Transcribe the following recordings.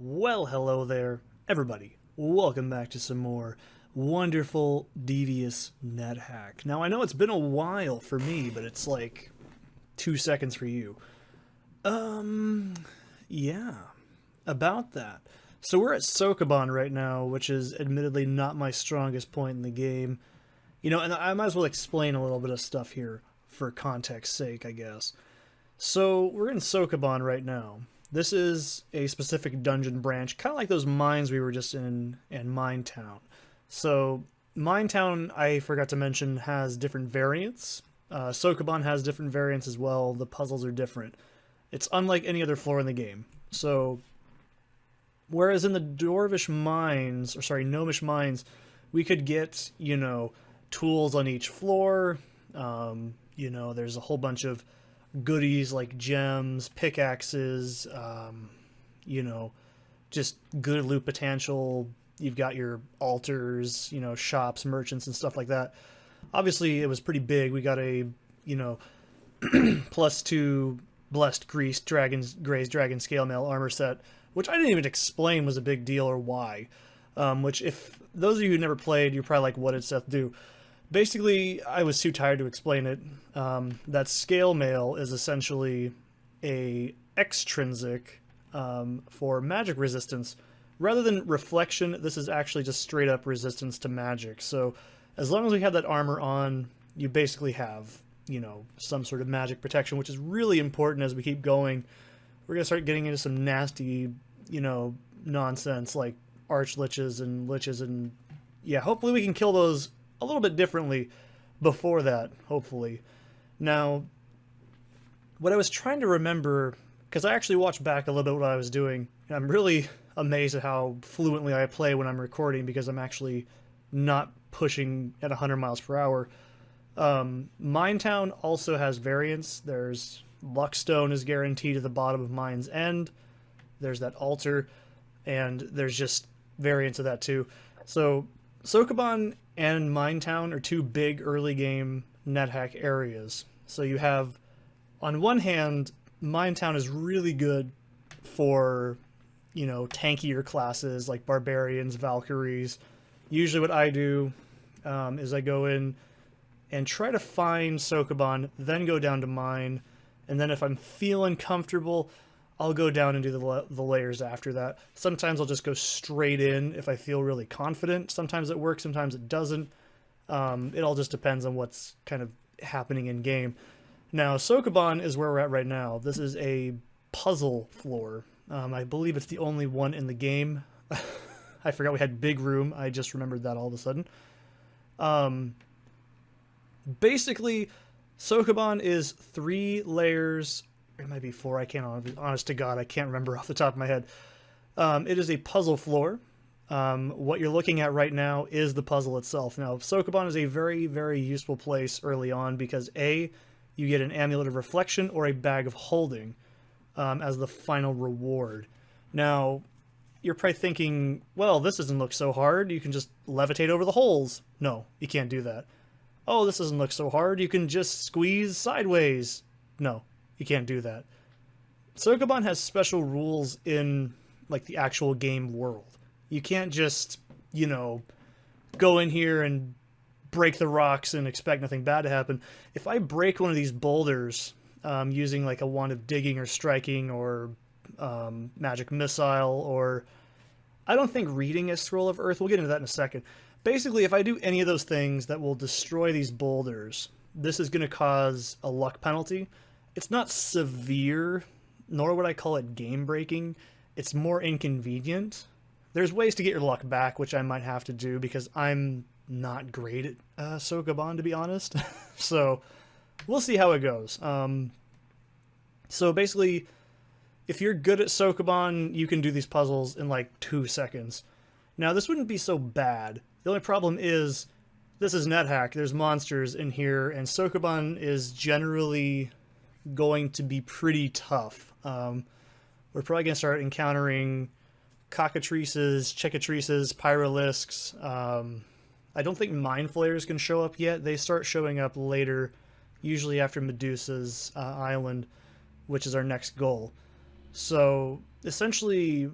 Well, hello there, everybody. Welcome back to some more wonderful, devious NetHack. Now, I know it's been a while for me, but it's like 2 seconds for you. Yeah, about that. So we're at Sokoban right now, which is admittedly not my strongest point in the game. And I might as well explain a little bit of stuff here for context's sake, I guess. So we're in Sokoban right now. This is a specific dungeon branch, kind of like those mines we were just in Mine Town. So Mine Town, I forgot to mention, has different variants. Sokoban has different variants as well. The puzzles are different. It's unlike any other floor in the game. So whereas in the Dwarvish mines, or sorry, Gnomish mines, we could get, tools on each floor. There's a whole bunch of goodies like gems, pickaxes, just good loot potential. You've got your altars, shops, merchants, and stuff like that. Obviously, it was pretty big. We got a, +2 blessed greased grazed dragon scale mail armor set, which I didn't even explain was a big deal or why. Which, if those of you who never played, you're probably like, what did Seth do? Basically, I was too tired to explain it. That scale mail is essentially a extrinsic for magic resistance. Rather than reflection, this is actually just straight up resistance to magic. So as long as we have that armor on, you basically have, some sort of magic protection, which is really important as we keep going. We're going to start getting into some nasty, nonsense like archliches and yeah, hopefully we can kill those a little bit differently before that, hopefully. Now, what I was trying to remember, because I actually watched back a little bit what I was doing, and I'm really amazed at how fluently I play when I'm recording, because I'm actually not pushing at 100 miles per hour. Minetown also has variants. There's Luckstone is guaranteed at the bottom of Mine's End. There's that altar, and there's just variants of that too. So Sokoban and Minetown are two big early game NetHack areas. So you have, on one hand, Minetown is really good for, tankier classes like barbarians, Valkyries. Usually what I do is I go in and try to find Sokoban, then go down to Mine, and then if I'm feeling comfortable, I'll go down and do the layers after that. Sometimes I'll just go straight in if I feel really confident. Sometimes it works, sometimes it doesn't. It all just depends on what's kind of happening in game. Now, Sokoban is where we're at right now. This is a puzzle floor. I believe it's the only one in the game. I forgot we had big room. I just remembered that all of a sudden. Basically, Sokoban is 3 layers. It might be 4. I can't, honest to God, I can't remember off the top of my head. It is a puzzle floor. What you're looking at right now is the puzzle itself. Now, Sokoban is a very, very useful place early on because A, you get an amulet of reflection or a bag of holding as the final reward. Now, you're probably thinking, well, this doesn't look so hard. You can just levitate over the holes. No, you can't do that. Oh, this doesn't look so hard. You can just squeeze sideways. No, you can't do that. Sokoban has special rules in, like, the actual game world. You can't just, go in here and break the rocks and expect nothing bad to happen. If I break one of these boulders using, like, a wand of digging or striking or magic missile or... I don't think reading a scroll of earth, we'll get into that in a second. Basically, if I do any of those things that will destroy these boulders, this is going to cause a luck penalty. It's not severe, nor would I call it game-breaking. It's more inconvenient. There's ways to get your luck back, which I might have to do because I'm not great at Sokoban, to be honest. So we'll see how it goes. So basically, if you're good at Sokoban, you can do these puzzles in like 2 seconds. Now, this wouldn't be so bad. The only problem is, this is NetHack. There's monsters in here, and Sokoban is generally going to be pretty tough. We're probably going to start encountering cockatrices, chickatrices, pyralisks. I don't think mind flayers can show up yet. They start showing up later, usually after Medusa's island, which is our next goal. So essentially,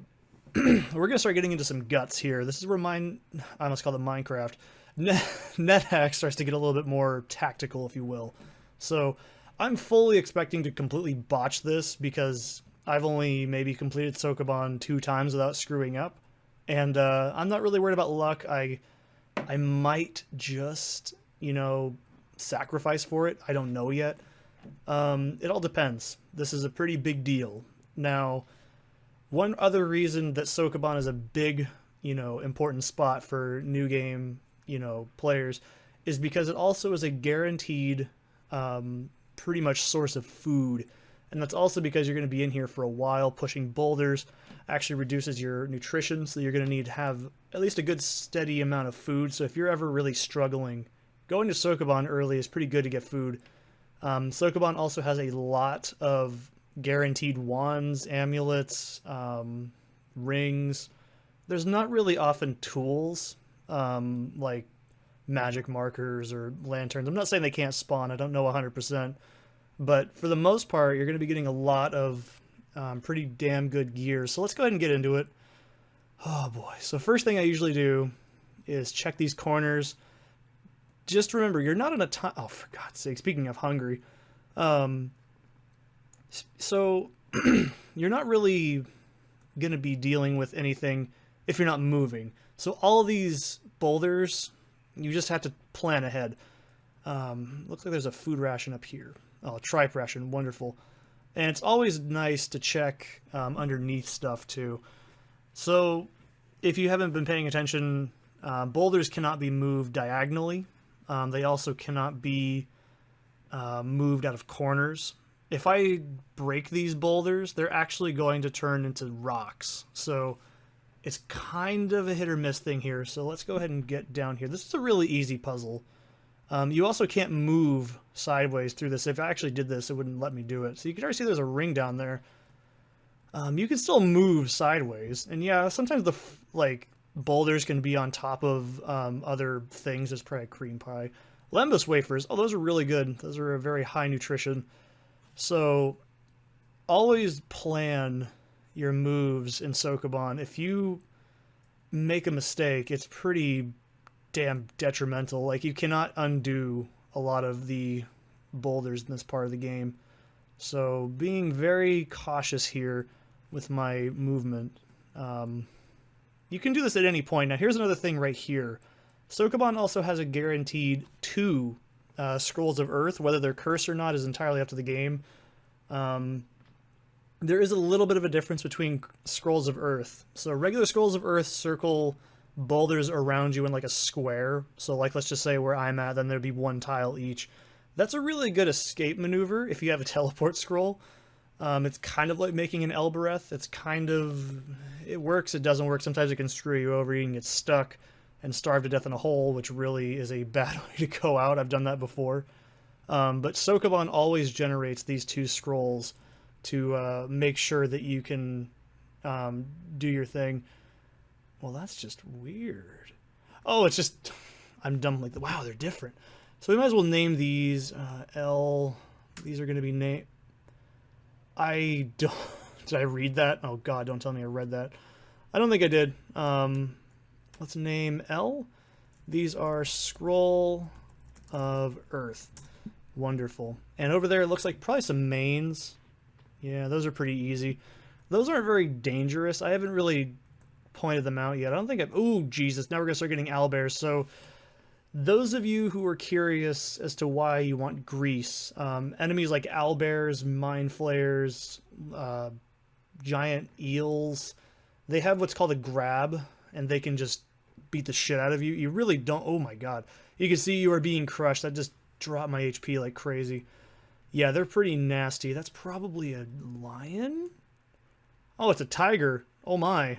we're going to start getting into some guts here. This is where I almost call it Minecraft. NetHack starts to get a little bit more tactical, if you will. So I'm fully expecting to completely botch this because I've only maybe completed Sokoban 2 times without screwing up. And I'm not really worried about luck. I might just, you know, sacrifice for it. I don't know yet. It all depends. This is a pretty big deal. Now, one other reason that Sokoban is a big, you know, important spot for new game, you know, players is because it also is a guaranteed pretty much source of food. And that's also because you're going to be in here for a while. Pushing boulders actually reduces your nutrition, so you're going to need to have at least a good steady amount of food. So if you're ever really struggling, going to Sokoban early is pretty good to get food. Sokoban also has a lot of guaranteed wands, amulets, rings. There's not really often tools like magic markers or lanterns. I'm not saying they can't spawn. I don't know 100%. But for the most part, you're going to be getting a lot of pretty damn good gear. So let's go ahead and get into it. Oh boy. So first thing I usually do is check these corners. Just remember, you're not in a time... Oh, for God's sake. Speaking of hungry. So you're not really going to be dealing with anything if you're not moving. So all of these boulders, you just have to plan ahead. Looks like there's a food ration up here. Oh, a tripe ration. Wonderful. And it's always nice to check underneath stuff, too. So if you haven't been paying attention, boulders cannot be moved diagonally. They also cannot be moved out of corners. If I break these boulders, they're actually going to turn into rocks. So it's kind of a hit or miss thing here. So let's go ahead and get down here. This is a really easy puzzle. You also can't move sideways through this. If I actually did this, it wouldn't let me do it. So you can already see there's a ring down there. You can still move sideways. And yeah, sometimes the boulders can be on top of other things. There's probably a cream pie. Lembas wafers. Oh, those are really good. Those are a very high nutrition. So always plan your moves in Sokoban. If you make a mistake, it's pretty damn detrimental. Like, you cannot undo a lot of the boulders in this part of the game. So being very cautious here with my movement. You can do this at any point. Now here's another thing right here. Sokoban also has a guaranteed 2 scrolls of earth. Whether they're cursed or not is entirely up to the game. There is a little bit of a difference between scrolls of earth. So regular scrolls of earth circle boulders around you in like a square. So like, let's just say where I'm at, then there'd be 1 tile each. That's a really good escape maneuver if you have a teleport scroll. It's kind of like making an Elbereth. It's kind of... It works, it doesn't work. Sometimes it can screw you over. You can get stuck and starve to death in a hole, which really is a bad way to go out. I've done that before. But Sokoban always generates these 2 scrolls to make sure that you can do your thing. Well, that's just weird. Oh, it's just... I'm dumb like... Wow, they're different. So we might as well name these L... These are going to be named... I don't... Did I read that? Oh, God, don't tell me I read that. I don't think I did. Let's name L. These are Scroll of Earth. Wonderful. And over there, it looks like probably some mains. Yeah, those are pretty easy. Those aren't very dangerous. I haven't really pointed them out yet. I don't think I've... Ooh, Jesus. Now we're going to start getting owlbears. So those of you who are curious as to why you want grease, enemies like owlbears, mind flayers, giant eels, they have what's called a grab, and they can just beat the shit out of you. You really don't... Oh my God. You can see you are being crushed. That just dropped my HP like crazy. Yeah, they're pretty nasty. That's probably a lion? Oh, it's a tiger. Oh my.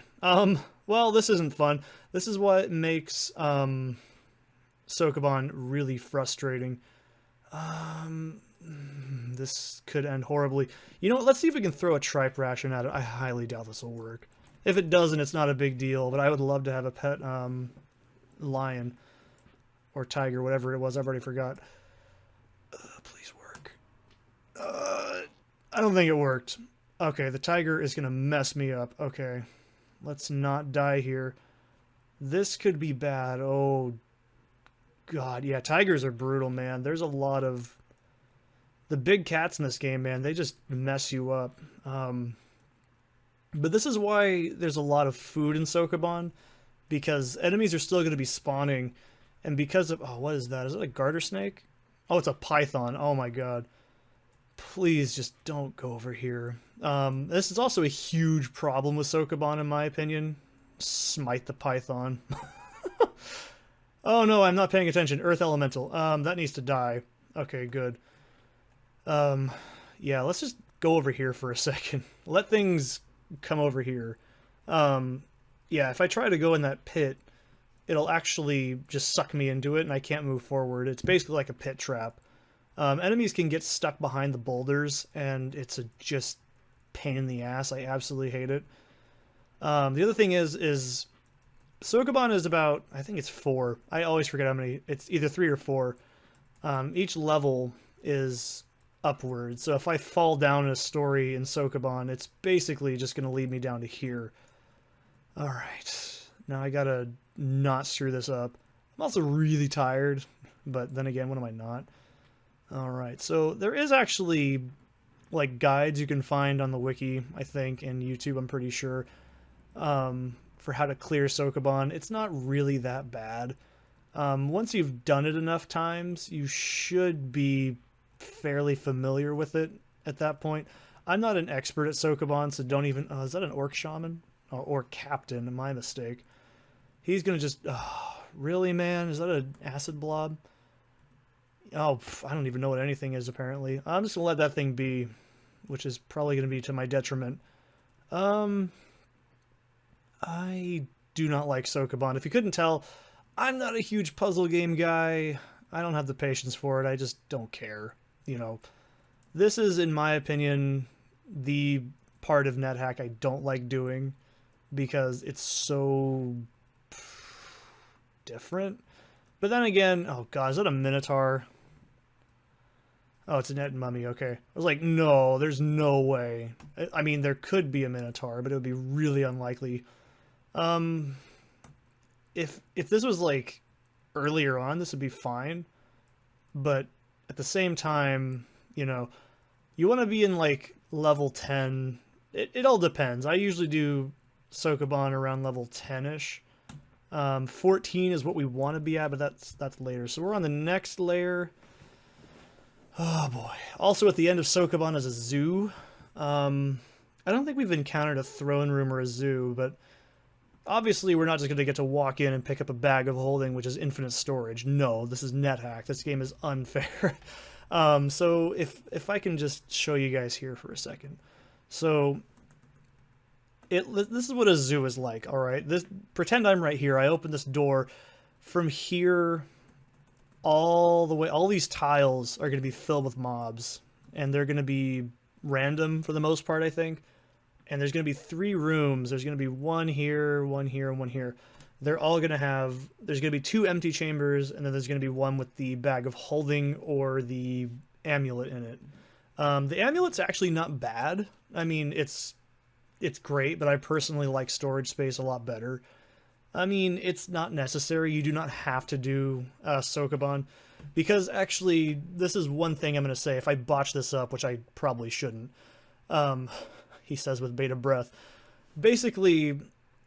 Well, this isn't fun. This is what makes Sokoban really frustrating. This could end horribly. You know what? Let's see if we can throw a tripe ration at it. I highly doubt this will work. If it doesn't, it's not a big deal, but I would love to have a pet lion or tiger, whatever it was. I've already forgot. Please work. I don't think it worked. Okay, the tiger is going to mess me up. Okay. Let's not die here. This could be bad. Oh, God. Yeah, tigers are brutal, man. There's a lot of... The big cats in this game, man, they just mess you up. But this is why there's a lot of food in Sokoban, because enemies are still going to be spawning, and because of... Oh, what is that? Is it a garter snake? Oh, it's a python. Oh, my God. Please just don't go over here. This is also a huge problem with Sokoban, in my opinion. Smite the python. Oh, no, I'm not paying attention. Earth elemental. That needs to die. Okay, good. Yeah, let's just go over here for a second. Let things come over here. Yeah, if I try to go in that pit, it'll actually just suck me into it and I can't move forward. It's basically like a pit trap. Enemies can get stuck behind the boulders and it's a just pain in the ass. I absolutely hate it. The other thing is Sokoban is about, I think it's 4. I always forget how many. It's either 3 or 4. Each level is upwards. So if I fall down in a story in Sokoban, it's basically just going to lead me down to here. Alright. Now I gotta not screw this up. I'm also really tired, but then again, when am I not? Alright, so there is actually like guides you can find on the wiki, I think, and YouTube, I'm pretty sure, for how to clear Sokoban. It's not really that bad. Once you've done it enough times, you should be fairly familiar with it at that point. I'm not an expert at Sokoban, so don't even... is that an orc shaman? Oh, or captain, my mistake. He's gonna just... really, man? Is that an acid blob? Oh, I don't even know what anything is, apparently. I'm just gonna let that thing be, which is probably gonna be to my detriment. I do not like Sokoban. If you couldn't tell, I'm not a huge puzzle game guy. I don't have the patience for it. I just don't care. You know, this is, in my opinion, the part of NetHack I don't like doing because it's so different. But then again, oh god, is that a minotaur? Oh, it's a net mummy, okay. I was like, no, there's no way. I mean, there could be a minotaur, but it would be really unlikely. If this was like earlier on, this would be fine. But at the same time, you know, you want to be in like level 10. It all depends. I usually do Sokoban around level 10-ish. 14 is what we want to be at, but that's later. So we're on the next layer. Oh boy. Also at the end of Sokoban is a zoo. I don't think we've encountered a throne room or a zoo, but obviously we're not just going to get to walk in and pick up a bag of holding, which is infinite storage. No, this is NetHack. This game is unfair. So if I can just show you guys here for a second. So this is what a zoo is like, all right? Pretend I'm right here. I open this door. From here all the way, all these tiles are going to be filled with mobs, and they're going to be random for the most part, I think. And there's going to be 3 rooms. There's going to be one here, and one here. They're all going to have... There's going to be 2 empty chambers, and then there's going to be one with the bag of holding or the amulet in it. The amulet's actually not bad. I mean, it's great, but I personally like storage space a lot better. I mean, it's not necessary. You do not have to do Sokoban, because actually, this is one thing I'm going to say. If I botch this up, which I probably shouldn't, he says with bated breath. Basically,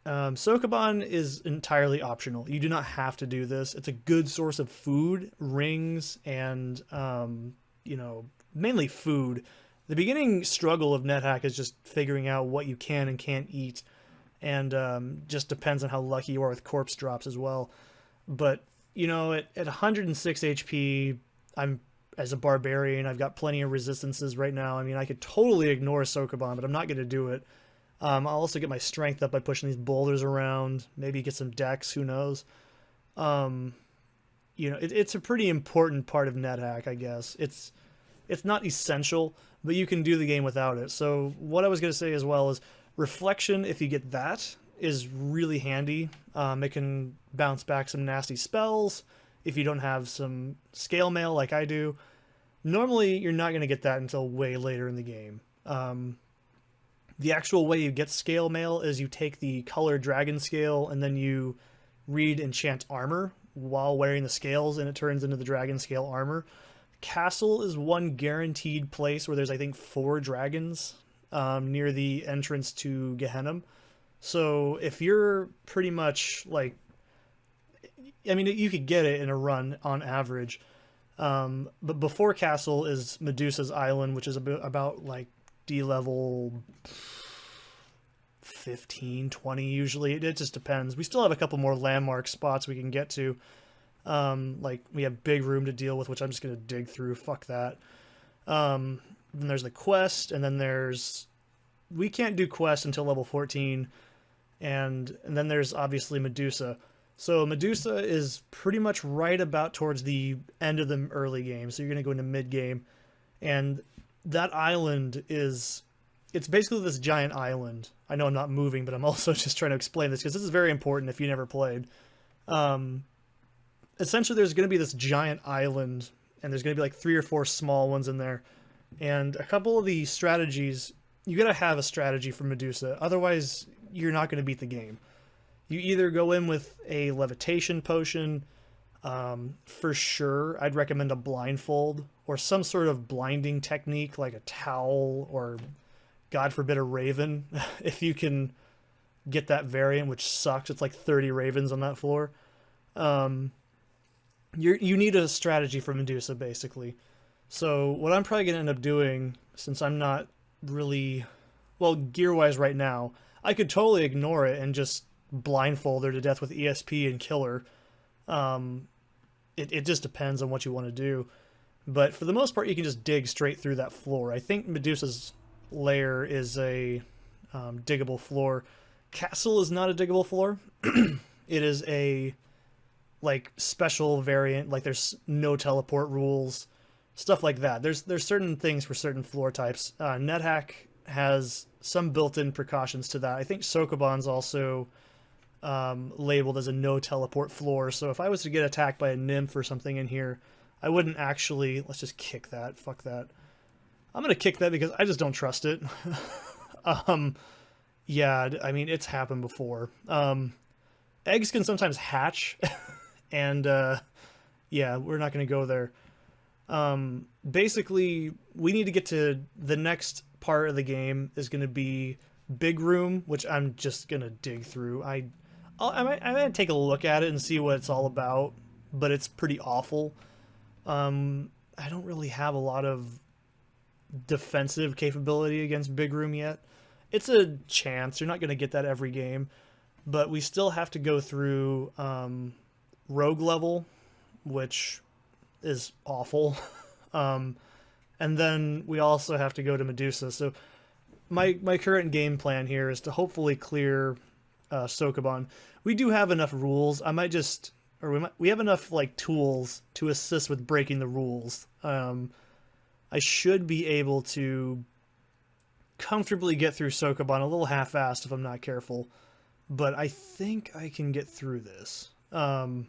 Sokoban is entirely optional. You do not have to do this. It's a good source of food, rings, and, you know, mainly food. The beginning struggle of NetHack is just figuring out what you can and can't eat, and just depends on how lucky you are with corpse drops as well. But, you know, at 106 HP, as a barbarian, I've got plenty of resistances right now. I mean, I could totally ignore Sokoban, but I'm not going to do it. I'll also get my strength up by pushing these boulders around, maybe get some dex, who knows. You know, it's a pretty important part of NetHack, I guess. It's not essential, but you can do the game without it. So what I was going to say as well is Reflection, if you get that, is really handy. It can bounce back some nasty spells if you don't have some scale mail like I do. Normally, you're not going to get that until way later in the game. The actual way you get scale mail is you take the color dragon scale and then you read enchant armor while wearing the scales, and it turns into the dragon scale armor. Castle is one guaranteed place where there's, I think, 4 dragons near the entrance to Gehenna. So if you're pretty much like, I mean, you could get it in a run on average. But before Castle is Medusa's Island, which is about like D level 15, 20 usually. It just depends. We still have a couple more landmark spots we can get to. Like we have big room to deal with, which I'm just going to dig through. Fuck that. Then there's the quest, and then we can't do quest until level 14. And then there's obviously Medusa. So Medusa is pretty much right about towards the end of the early game. So you're going to go into mid game, and that island it's basically this giant island. I know I'm not moving, but I'm also just trying to explain this because this is very important if you never played. Essentially, there's going to be this giant island, and there's going to be like 3 or 4 small ones in there. And a couple of the strategies, you got to have a strategy for Medusa. Otherwise, you're not going to beat the game. You either go in with a levitation potion. For sure, I'd recommend a blindfold or some sort of blinding technique like a towel or, God forbid, a raven. If you can get that variant, which sucks. It's like 30 ravens on that floor. You need a strategy for Medusa, basically. So what I'm probably going to end up doing, since I'm not really, well, gear-wise right now, I could totally ignore it and just blindfold her to death with ESP and kill her. It just depends on what you want to do. But for the most part, you can just dig straight through that floor. I think Medusa's lair is a diggable floor. Castle is not a diggable floor. It is a like special variant, like there's no teleport rules, stuff like that. There's certain things for certain floor types. NetHack has some built-in precautions to that. I think Sokoban's also labeled as a no teleport floor, so if I was to get attacked by a nymph or something in here, I wouldn't actually, let's just kick that, fuck that. I'm gonna kick that because I just don't trust it. Yeah, I mean, it's happened before. Eggs can sometimes hatch, and yeah, we're not gonna go there. Basically, we need to get to the next part of the game is going to be Big Room, which I'm just going to dig through. I might take a look at it and see what it's all about, but it's pretty awful. I don't really have a lot of defensive capability against Big Room yet. It's a chance. You're not going to get that every game, but we still have to go through Rogue level, which is awful. And then we also have to go to Medusa. So my current game plan here is to hopefully clear Sokoban. We do have enough rules. I might just, or we have enough like tools to assist with breaking the rules. I should be able to comfortably get through Sokoban a little half-assed if I'm not careful, but I think I can get through this. I'm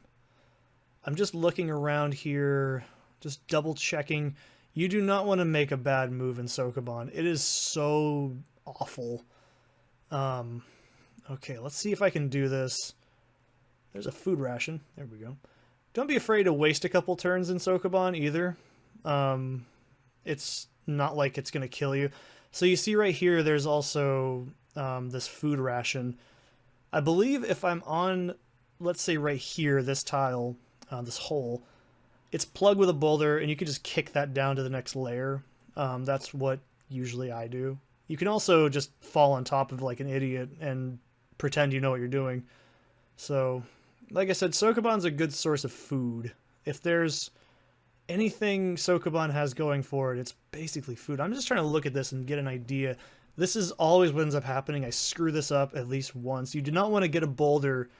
just looking around here, just double checking. You do not want to make a bad move in Sokoban. It is so awful. Okay, let's see if I can do this. There's a food ration. There we go. Don't be afraid to waste a couple turns in Sokoban either. It's not like it's going to kill you. So you see right here, there's also this food ration. I believe if I'm on, let's say right here, this tile, this hole, it's plugged with a boulder, and you can just kick that down to the next layer. That's what usually I do. You can also just fall on top of like an idiot and pretend you know what you're doing. So, like I said, Sokoban's a good source of food. If there's anything Sokoban has going for it, it's basically food. I'm just trying to look at this and get an idea. This is always what ends up happening. I screw this up at least once. You do not want to get a boulder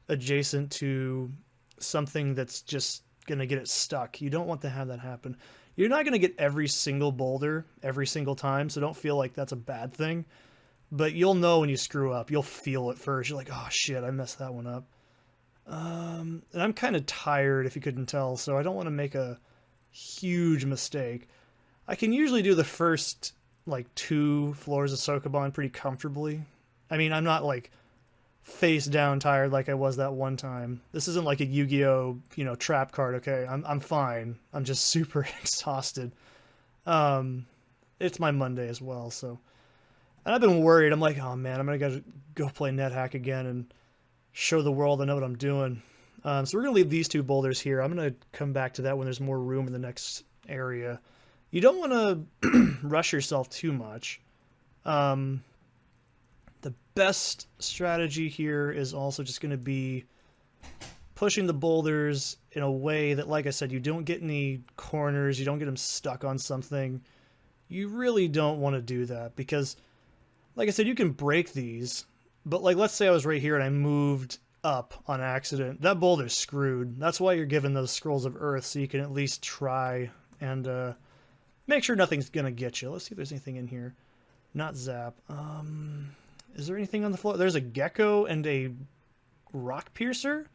adjacent to something that's just going to get it stuck. You don't want to have that happen. You're not going to get every single boulder every single time, so don't feel like that's a bad thing. But you'll know when you screw up. You'll feel it first. You're like, oh shit, I messed that one up. And I'm kind of tired, if you couldn't tell, so I don't want to make a huge mistake. I can usually do the first like 2 floors of Sokoban pretty comfortably. I mean, I'm not like face down tired like I was that one time. This isn't like a Yu-Gi-Oh, you know, trap card, okay? I'm fine. I'm just super exhausted. It's my Monday as well, so. And I've been worried. I'm like, oh man, I'm gonna go play NetHack again and show the world I know what I'm doing. So we're gonna leave these 2 boulders here. I'm gonna come back to that when there's more room in the next area. You don't want to rush yourself too much. The best strategy here is also just going to be pushing the boulders in a way that, like I said, you don't get any corners, you don't get them stuck on something. You really don't want to do that because, like I said, you can break these, but like let's say I was right here and I moved up on accident. That boulder's screwed. That's why you're given those scrolls of earth, so you can at least try and make sure nothing's going to get you. Let's see if there's anything in here. Not zap. Is there anything on the floor? There's a gecko and a rock piercer?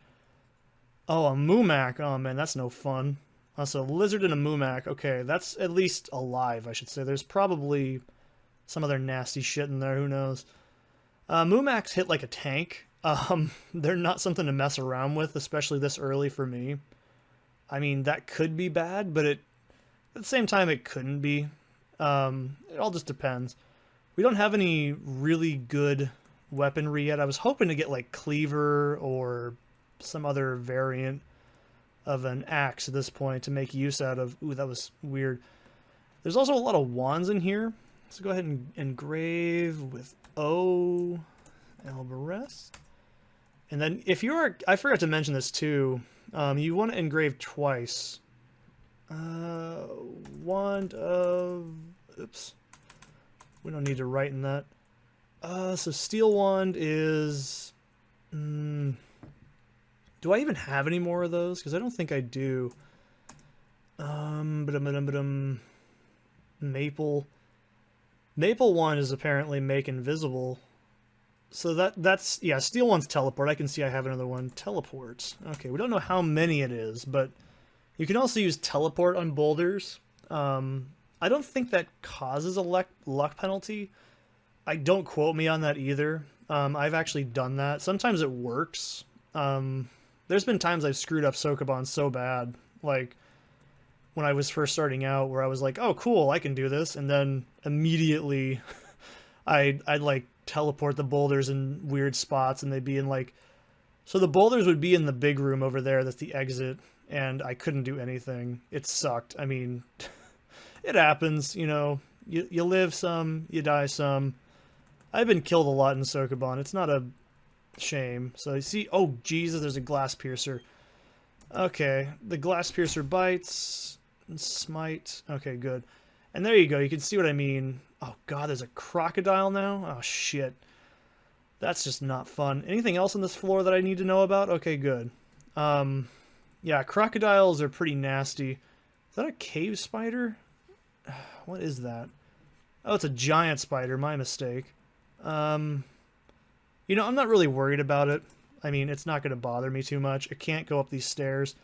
Oh, a mumak. Oh, man, that's no fun. So, lizard and a mumak. Okay, that's at least alive, I should say. There's probably some other nasty shit in there. Who knows? Mumaks hit like a tank. They're not something to mess around with, especially this early for me. I mean, that could be bad, but at the same time, it couldn't be. It all just depends. We don't have any really good weaponry yet. I was hoping to get like cleaver or some other variant of an axe at this point to make use out of. Ooh, that was weird. There's also a lot of wands in here. So go ahead and engrave with O. Alvarez. And then if you're, I forgot to mention this too, you want to engrave twice. Wand of, oops. We don't need to write in that. So steel wand is... do I even have any more of those? Because I don't think I do. Maple. Maple wand is apparently make invisible. So that's... Yeah, steel wand's teleport. I can see I have another one. Teleport. Okay, we don't know how many it is, but you can also use teleport on boulders. I don't think that causes a luck penalty. Don't quote me on that either. I've actually done that. Sometimes it works. There's been times I've screwed up Sokoban so bad, like when I was first starting out, where I was like, oh cool, I can do this, and then immediately I'd like teleport the boulders in weird spots, and they'd be in like... So the boulders would be in the big room over there, that's the exit, and I couldn't do anything. It sucked. I mean... It happens, you know, you live some, you die some. I've been killed a lot in Sokoban. It's not a shame. So you see, oh Jesus, there's a glass piercer. Okay, the glass piercer bites, and smite. Okay, good. And there you go, you can see what I mean. Oh god, there's a crocodile now? Oh shit. That's just not fun. Anything else on this floor that I need to know about? Okay, good. Yeah, crocodiles are pretty nasty. Is that a cave spider? What is that? Oh, it's a giant spider. My mistake. You know, I'm not really worried about it. I mean, it's not going to bother me too much. It can't go up these stairs.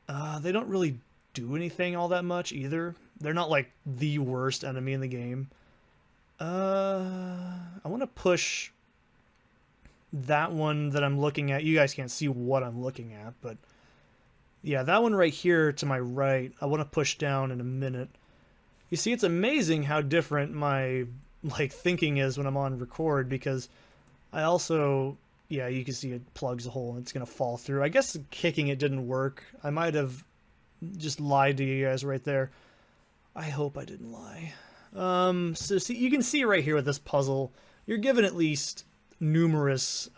They don't really do anything all that much either. They're not like the worst enemy in the game. I want to push that one that I'm looking at. You guys can't see what I'm looking at, but yeah, that one right here to my right, I want to push down in a minute. You see, it's amazing how different my like thinking is when I'm on record, because I also, yeah, you can see it plugs a hole and it's gonna fall through. I guess kicking it didn't work. I might have just lied to you guys right there. I hope I didn't lie. So see, you can see right here with this puzzle, you're given at least numerous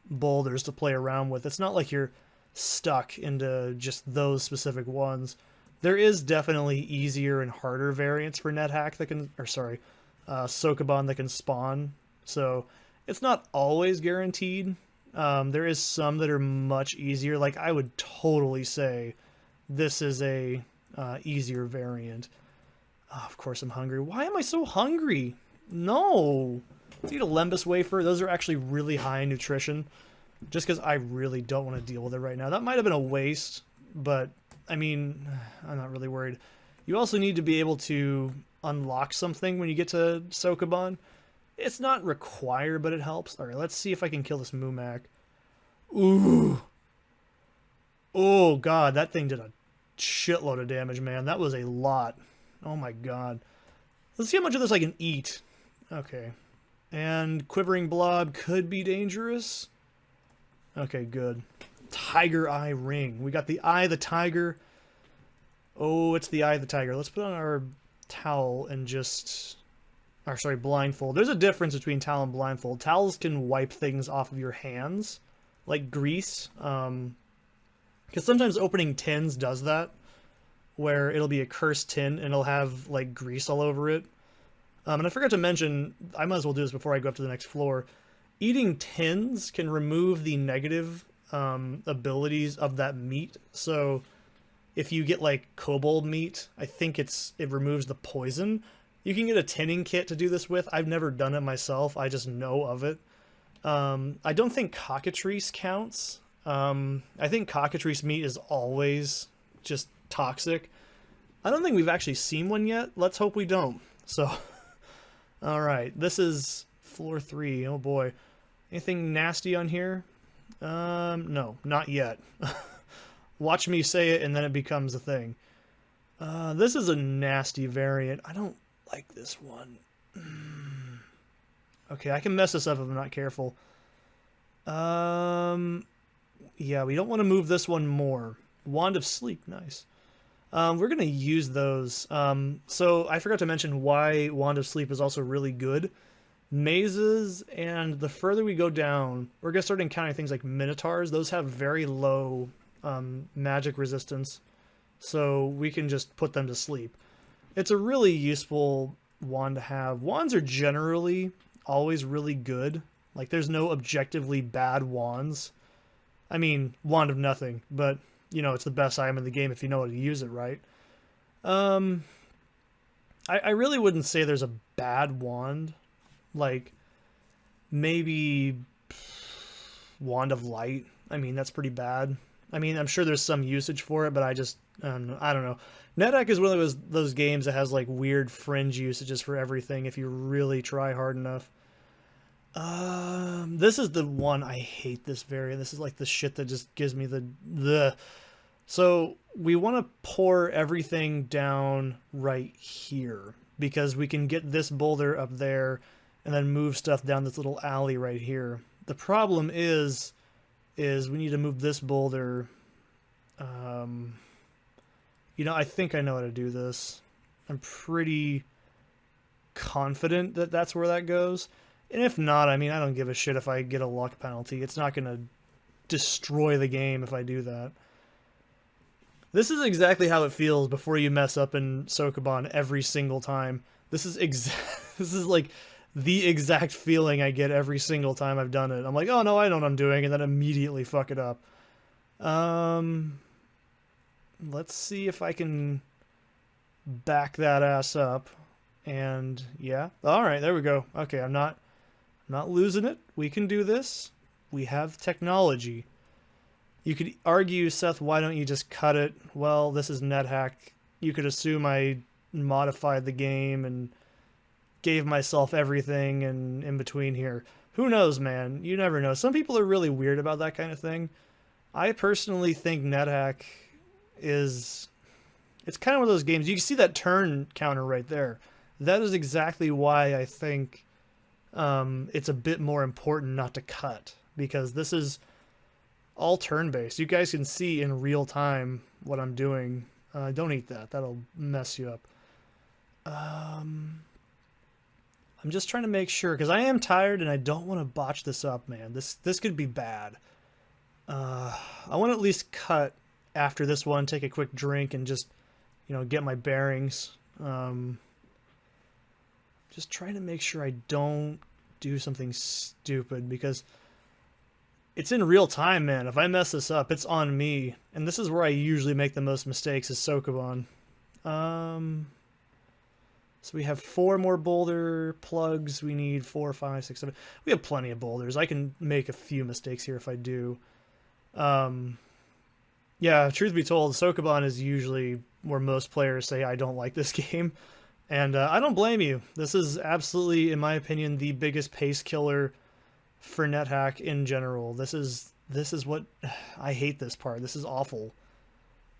boulders to play around with. It's not like you're stuck into just those specific ones. There is definitely easier and harder variants for NetHack that can, or sorry, Sokoban that can spawn. So it's not always guaranteed. There is some that are much easier. Like I would totally say this is a easier variant. Oh, of course I'm hungry. Why am I so hungry? No. Let's eat a Lembas wafer. Those are actually really high in nutrition. Just because I really don't want to deal with it right now. That might have been a waste, but I mean, I'm not really worried. You also need to be able to unlock something when you get to Sokoban. It's not required, but it helps. All right, let's see if I can kill this Mumak. Ooh. Oh, God, that thing did a shitload of damage, man. That was a lot. Oh, my God. Let's see how much of this I can eat. Okay. And Quivering Blob could be dangerous. Okay, good. Tiger Eye Ring. We got the Eye of the Tiger. Oh, it's the Eye of the Tiger. Let's put on our towel and just... Or, sorry, blindfold. There's a difference between towel and blindfold. Towels can wipe things off of your hands, like grease. Because sometimes opening tins does that, where it'll be a cursed tin and it'll have, like, grease all over it. And I forgot to mention, I might as well do this before I go up to the next floor. Eating tins can remove the negative abilities of that meat. So if you get, like, kobold meat, I think it removes the poison. You can get a tinning kit to do this with. I've never done it myself. I just know of it. I don't think cockatrice counts. I think cockatrice meat is always just toxic. I don't think we've actually seen one yet. Let's hope we don't. So, alright. This is floor 3. Oh boy. Anything nasty on here? No, not yet. Watch me say it and then it becomes a thing. This is a nasty variant. I don't like this one. Okay, I can mess this up if I'm not careful. Yeah, we don't want to move this one more. Wand of Sleep, nice. We're going to use those. So I forgot to mention why Wand of Sleep is also really good. Mazes, and the further we go down, we're going to start encountering things like Minotaurs. Those have very low magic resistance, so we can just put them to sleep. It's a really useful wand to have. Wands are generally always really good. Like, there's no objectively bad wands. I mean, Wand of Nothing, but, you know, it's the best item in the game if you know how to use it right. I really wouldn't say there's a bad wand. Like, maybe Wand of Light. I mean, that's pretty bad. I mean, I'm sure there's some usage for it, but I don't know. NetHack is one of those games that has, like, weird fringe usages for everything if you really try hard enough. This is the one I hate, this variant. This is like the shit that just gives me the. So we want to pour everything down right here because we can get this boulder up there and then move stuff down this little alley right here. The problem is we need to move this boulder. You know, I think I know how to do this. I'm pretty confident that that's where that goes. And if not, I mean, I don't give a shit if I get a luck penalty. It's not going to destroy the game if I do that. This is exactly how it feels before you mess up in Sokoban every single time. This is like the exact feeling I get every single time I've done it. I'm like, oh no, I know what I'm doing, and then immediately fuck it up. Let's see if I can back that ass up. And yeah, all right, there we go. Okay, I'm not losing it. We can do this. We have technology. You could argue, Seth, why don't you just cut it? Well, this is NetHack. You could assume I modified the game and gave myself everything and in between here. Who knows, man? You never know. Some people are really weird about that kind of thing. I personally think NetHack is... It's kind of one of those games. You can see that turn counter right there. That is exactly why I think it's a bit more important not to cut. Because this is all turn-based. You guys can see in real time what I'm doing. Don't eat that. That'll mess you up. I'm just trying to make sure, because I am tired and I don't want to botch this up, man. This could be bad. I want to at least cut after this one, take a quick drink, and just, you know, get my bearings. Just trying to make sure I don't do something stupid, because it's in real time, man. If I mess this up, it's on me. And this is where I usually make the most mistakes, is Sokoban. So we have 4 more boulder plugs. We need 4, 5, 6, 7. We have plenty of boulders. I can make a few mistakes here if I do. Yeah, truth be told, Sokoban is usually where most players say I don't like this game. And I don't blame you. This is absolutely, in my opinion, the biggest pace killer for NetHack in general. This is what I hate this part. This is awful.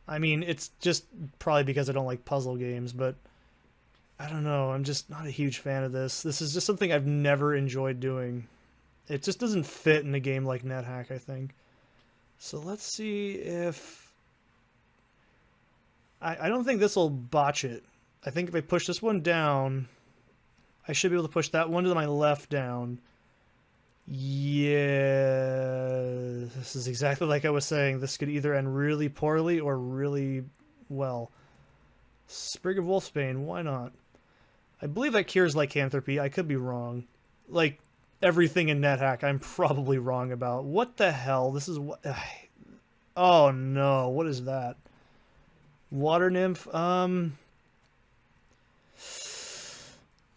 I mean, it's just probably because I don't like puzzle games, but I don't know. I'm just not a huge fan of this. This is just something I've never enjoyed doing. It just doesn't fit in a game like NetHack, I think. So let's see if... I don't think this will botch it. I think if I push this one down, I should be able to push that one to my left down. Yeah, this is exactly like I was saying. This could either end really poorly or really well. Sprig of Wolfsbane, why not? I believe that cures lycanthropy. I could be wrong. Like everything in NetHack, I'm probably wrong about. What the hell? This is what... Oh no, what is that? Water nymph.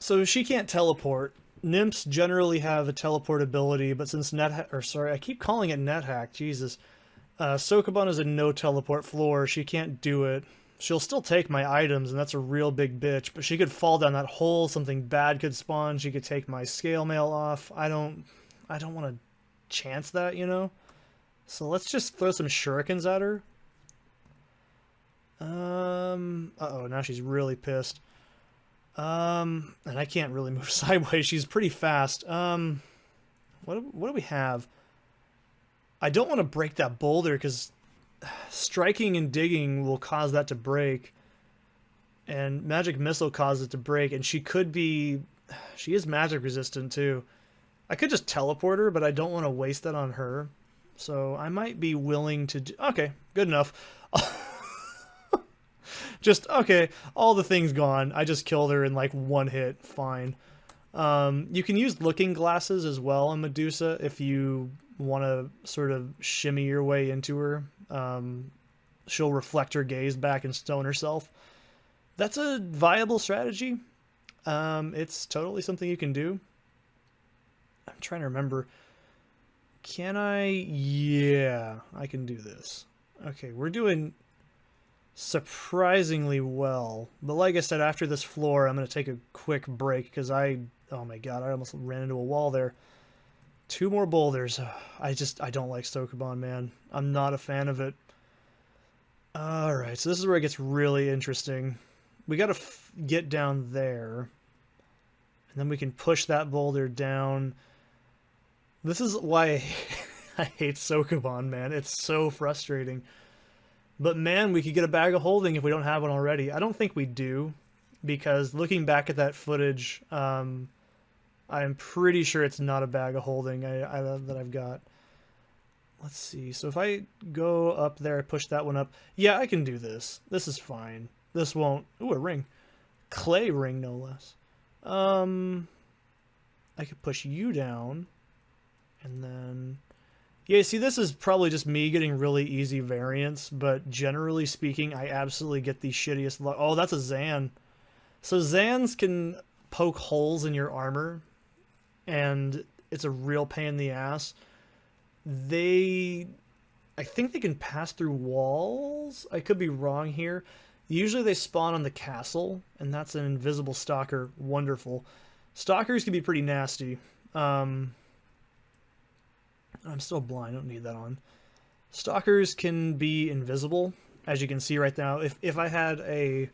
So she can't teleport. Nymphs generally have a teleport ability, but since I keep calling it NetHack, Jesus. Sokoban is a no teleport floor. She can't do it. She'll still take my items, and that's a real big bitch, but she could fall down that hole, something bad could spawn, she could take my scale mail off. I don't want to chance that, you know? So let's just throw some shurikens at her. Uh-oh, now she's really pissed. And I can't really move sideways. She's pretty fast. What do we have? I don't want to break that boulder because striking and digging will cause that to break. And magic missile causes it to break. And she is magic resistant too. I could just teleport her, but I don't want to waste that on her. So I might be willing to okay, good enough. Just, okay, all the things gone. I just killed her in like one hit. Fine. You can use looking glasses as well on Medusa if you want to sort of shimmy your way into her. She'll reflect her gaze back and stone herself. That's a viable strategy. It's totally something you can do. I'm trying to remember. Can I? Yeah, I can do this. Okay, we're doing surprisingly well, but like I said, after this floor I'm going to take a quick break because oh my god, I almost ran into a wall there. 2 more boulders. I don't like Sokoban, man. I'm not a fan of it. Alright, so this is where it gets really interesting. We got to get down there, and then we can push that boulder down. This is why I hate Sokoban, man. It's so frustrating. But man, we could get a bag of holding if we don't have one already. I don't think we do, because looking back at that footage, I'm pretty sure it's not a bag of holding that I've got. Let's see. So if I go up there, push that one up. Yeah, I can do this. This is fine. This won't... Ooh, a ring. Clay ring, no less. I could push you down, and then... Yeah, see, this is probably just me getting really easy variants, but generally speaking, I absolutely get the shittiest luck. Oh, that's a Zan. So Zans can poke holes in your armor, and it's a real pain in the ass. I think they can pass through walls? I could be wrong here. Usually they spawn on the castle, and that's an invisible stalker. Wonderful. Stalkers can be pretty nasty. I'm still blind, I don't need that on. Stalkers can be invisible, as you can see right now. If I had a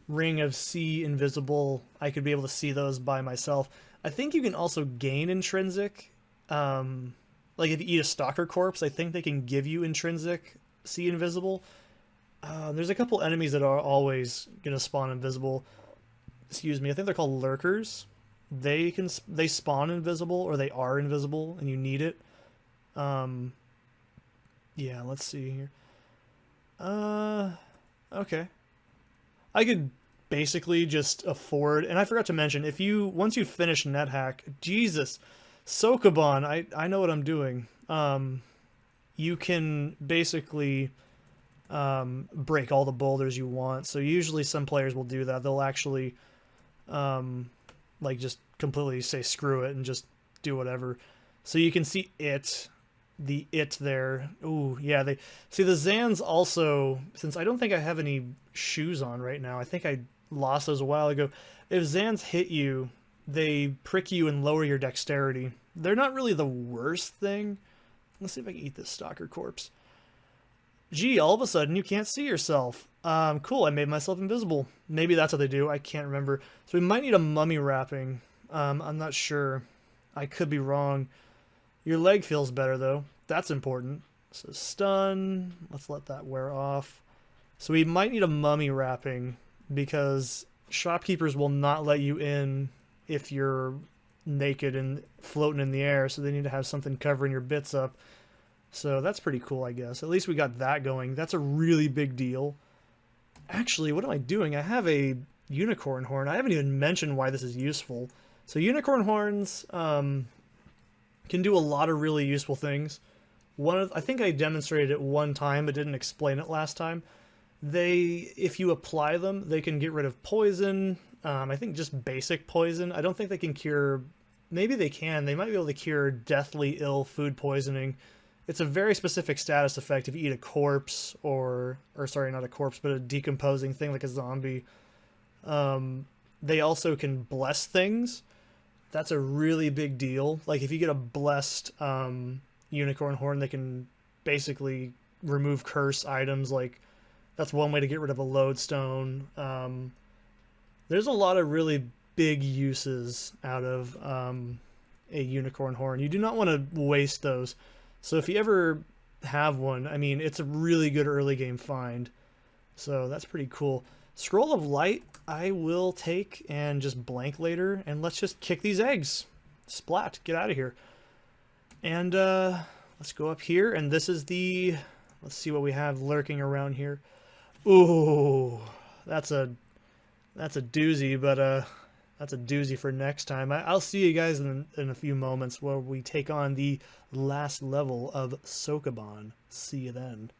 ring of see invisible, I could be able to see those by myself. I think you can also gain intrinsic. Like if you eat a stalker corpse, I think they can give you intrinsic see invisible. There's a couple enemies that are always going to spawn invisible. Excuse me, I think they're called lurkers. They spawn invisible, or they are invisible, and you need it. Yeah, let's see here. Okay. I could basically just afford, and I forgot to mention, once you finish NetHack, Jesus, Sokoban, I know what I'm doing. You can basically, break all the boulders you want. So usually some players will do that. They'll actually, like just completely say screw it and just do whatever. So you can see the there. Ooh, yeah, the Zans also, since I don't think I have any shoes on right now, I think I lost those a while ago. if Zans hit you, they prick you and lower your dexterity. They're not really the worst thing. Let's see if I can eat this stalker corpse. Gee, all of a sudden you can't see yourself. Cool, I made myself invisible. Maybe that's what they do. I can't remember. So we might need a mummy wrapping. I'm not sure. I could be wrong. Your leg feels better, though. That's important. So stun. Let's let that wear off. So we might need a mummy wrapping because shopkeepers will not let you in if you're naked and floating in the air, so they need to have something covering your bits up. So that's pretty cool, I guess. At least we got that going. That's a really big deal. Actually, what am I doing? I have a unicorn horn. I haven't even mentioned why this is useful. So unicorn horns can do a lot of really useful things. I think I demonstrated it one time, but didn't explain it last time. If you apply them, they can get rid of poison. I think just basic poison. I don't think they can cure... Maybe they can. They might be able to cure deathly ill food poisoning. It's a very specific status effect if you eat a corpse or sorry, not a corpse, but a decomposing thing like a zombie. They also can bless things. That's a really big deal. Like if you get a blessed unicorn horn, they can basically remove curse items. Like that's one way to get rid of a lodestone. There's a lot of really big uses out of a unicorn horn. You do not want to waste those. So if you ever have one, I mean, it's a really good early game find. So that's pretty cool. Scroll of Light, I will take and just blank later. And let's just kick these eggs. Splat, get out of here. And let's go up here. And this is the... Let's see what we have lurking around here. Ooh, that's a doozy, but that's a doozy for next time. I'll see you guys in a few moments where we take on the last level of Sokoban. See you then.